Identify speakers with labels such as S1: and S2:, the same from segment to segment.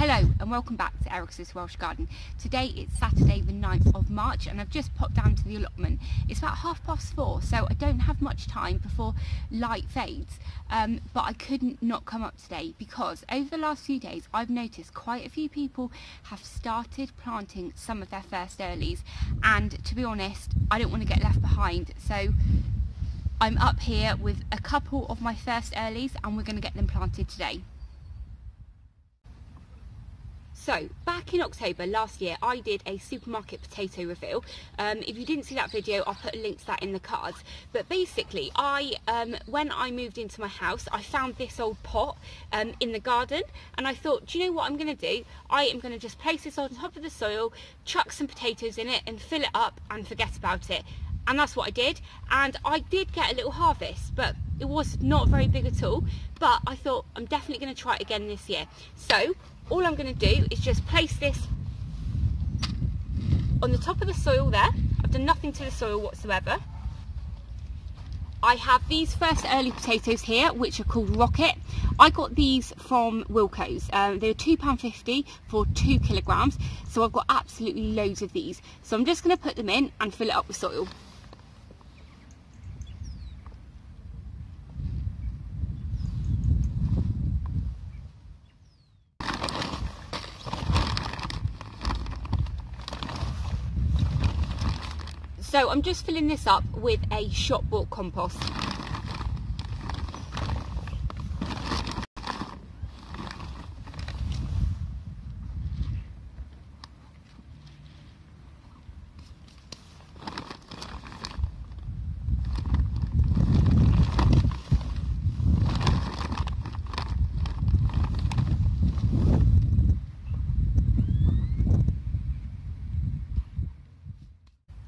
S1: Hello and welcome back to Eric's Welsh Garden. Today it's Saturday the 9th of March and I've just popped down to the allotment. It's about 4:30, so I don't have much time before light fades, but I couldn't not come up today because over the last few days I've noticed quite a few people have started planting some of their first earlies, and to be honest I don't want to get left behind, so I'm up here with a couple of my first earlies and we're going to get them planted today. So, back in October last year, I did a supermarket potato reveal. If you didn't see that video, I'll put a link to that in the cards. But basically, when I moved into my house, I found this old pot in the garden. And I thought, do you know what I'm going to do? I am going to just place this on top of the soil, chuck some potatoes in it and fill it up and forget about it. And that's what I did. And I did get a little harvest, but it was not very big at all. But I thought, I'm definitely going to try it again this year. So, all I'm going to do is just place this on the top of the soil there. I've done nothing to the soil whatsoever. I have these first early potatoes here, which are called Rocket. I got these from Wilko's. They were £2.50 for 2 kilograms. So I've got absolutely loads of these. So I'm just going to put them in and fill it up with soil. So I'm just filling this up with a shop bought compost.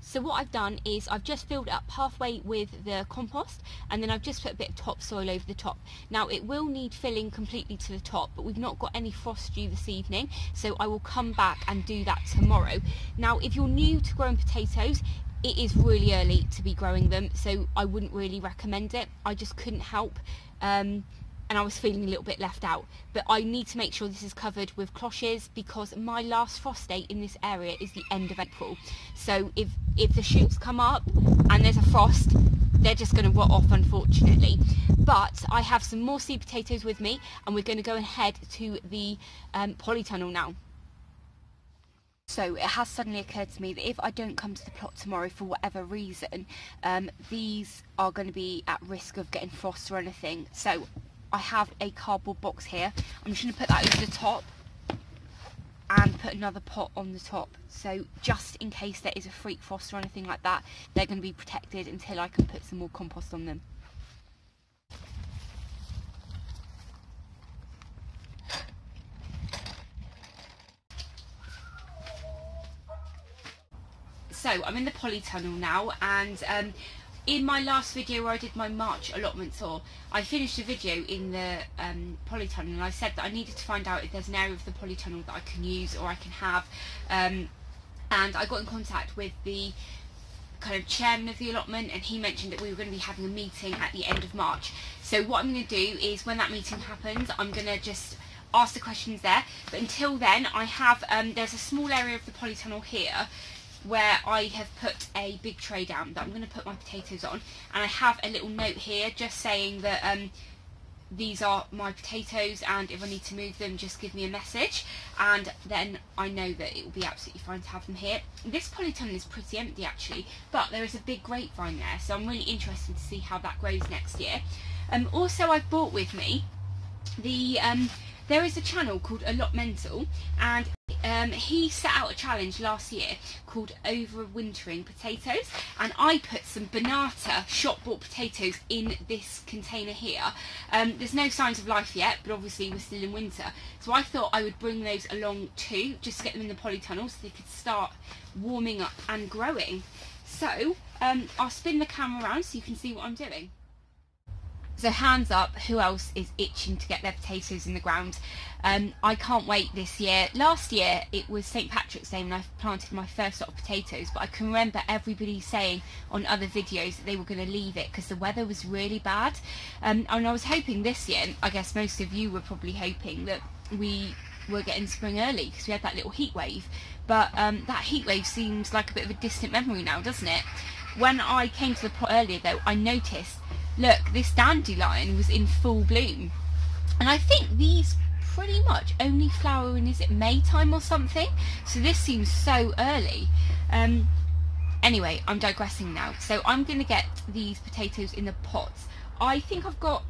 S1: So what I've done is I've just filled up halfway with the compost, and then I've just put a bit of topsoil over the top. Now it will need filling completely to the top, but we've not got any frost due this evening, so I will come back and do that tomorrow. Now if you're new to growing potatoes, it is really early to be growing them, so I wouldn't really recommend it. I just couldn't help, and I was feeling a little bit left out. But I need to make sure this is covered with cloches because my last frost date in this area is the end of April. So if the shoots come up and there's a frost, they're just going to rot off, unfortunately. But I have some more seed potatoes with me and we're going to go ahead to the polytunnel now. So it has suddenly occurred to me that if I don't come to the plot tomorrow for whatever reason, these are going to be at risk of getting frost or anything. So I have a cardboard box here. I'm just going to put that over the top and put another pot on the top. So just in case there is a freak frost or anything like that, they're going to be protected until I can put some more compost on them. So I'm in the polytunnel now, and in my last video where I did my March allotment tour, I finished a video in the polytunnel and I said that I needed to find out if there's an area of the polytunnel that I can use or I can have, and I got in contact with the kind of chairman of the allotment, and he mentioned that we were going to be having a meeting at the end of March. So what I'm going to do is when that meeting happens, I'm going to just ask the questions there, but until then I have, there's a small area of the polytunnel here where I have put a big tray down that I'm going to put my potatoes on, and I have a little note here just saying that these are my potatoes and if I need to move them just give me a message, and then I know that it will be absolutely fine to have them here. This polytunnel is pretty empty actually, but there is a big grapevine there, so I'm really interested to see how that grows next year. Also I've brought with me the there is a channel called Allotment, and he set out a challenge last year called Overwintering Potatoes, and I put some Banata shop bought potatoes in this container here. There's no signs of life yet, but obviously we're still in winter, so I thought I would bring those along too, just to get them in the polytunnel so they could start warming up and growing. So I'll spin the camera around so you can see what I'm doing. So hands up, who else is itching to get their potatoes in the ground? I can't wait this year. Last year it was St. Patrick's Day and I planted my first lot of potatoes, but I can remember everybody saying on other videos that they were going to leave it because the weather was really bad. And I was hoping this year, I guess most of you were probably hoping that we we're getting spring early because we had that little heat wave. But that heat wave seems like a bit of a distant memory now, doesn't it? When I came to the plot earlier though, I noticed, look, this dandelion was in full bloom. And I think these pretty much only flower in, is it May time or something? So this seems so early. Anyway, I'm digressing now. So I'm going to get these potatoes in the pots. I think I've got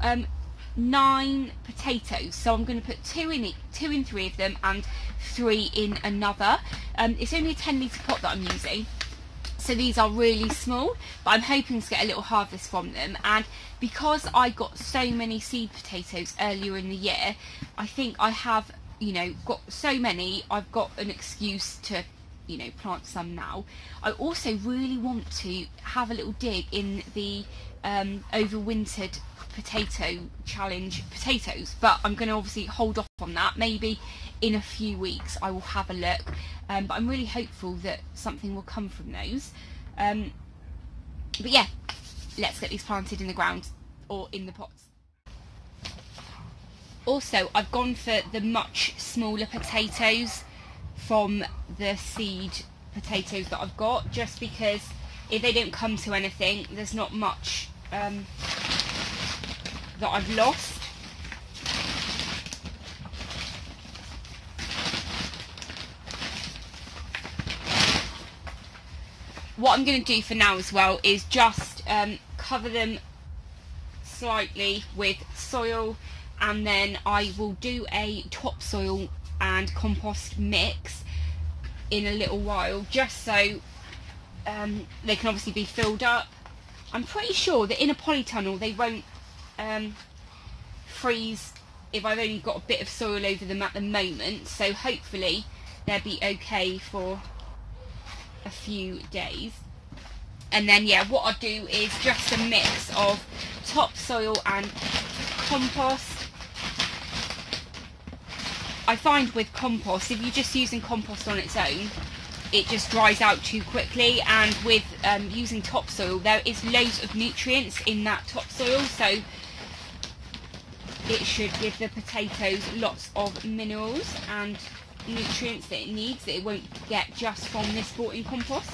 S1: 9 potatoes, so I'm going to put 2 in 3 of them and 3 in another. It's only a 10-litre pot that I'm using, so these are really small, but I'm hoping to get a little harvest from them. And because I got so many seed potatoes earlier in the year, I think I have, you know, got so many, I've got an excuse to, you know, plant some now. I also really want to have a little dig in the overwintered potato challenge potatoes, but I'm going to obviously hold off on that. Maybe in a few weeks I will have a look, but I'm really hopeful that something will come from those. But yeah, let's get these planted in the ground or in the pots. Also, I've gone for the much smaller potatoes from the seed potatoes that I've got, just because if they don't come to anything, there's not much that I've lost. What I'm going to do for now as well is just cover them slightly with soil, and then I will do a topsoil and compost mix in a little while, just so they can obviously be filled up. I'm pretty sure that in a polytunnel they won't freeze if I've only got a bit of soil over them at the moment, so hopefully they'll be okay for a few days. And then yeah, what I'll do is just a mix of topsoil and compost. I find with compost, if you're just using compost on its own, it just dries out too quickly, and with using topsoil, there is loads of nutrients in that topsoil, so it should give the potatoes lots of minerals and nutrients that it needs, that it won't get just from this bought-in compost.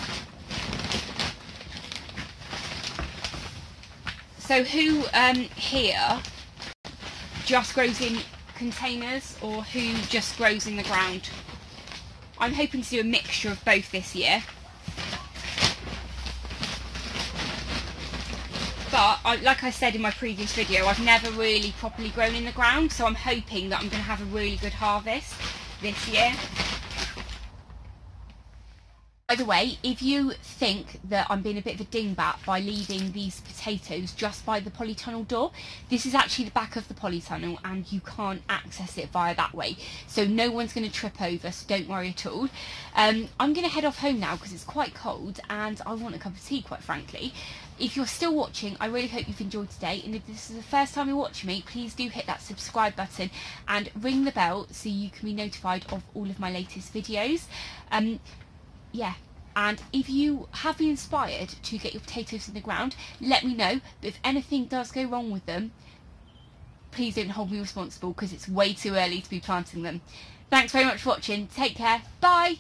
S1: So who here just grows in containers, or who just grows in the ground? I'm hoping to do a mixture of both this year. But like I said in my previous video, I've never really properly grown in the ground, so I'm hoping that I'm going to have a really good harvest this year. By the way, if you think that I'm being a bit of a dingbat by leaving these potatoes just by the polytunnel door, this is actually the back of the polytunnel and you can't access it via that way, so no one's going to trip over, so don't worry at all. I'm going to head off home now because it's quite cold and I want a cup of tea, quite frankly. If you're still watching, I really hope you've enjoyed today, and if this is the first time you're watching me, please do hit that subscribe button and ring the bell so you can be notified of all of my latest videos. Yeah, and if you have been inspired to get your potatoes in the ground, let me know. But if anything does go wrong with them, please don't hold me responsible, because it's way too early to be planting them. Thanks very much for watching. Take care. Bye.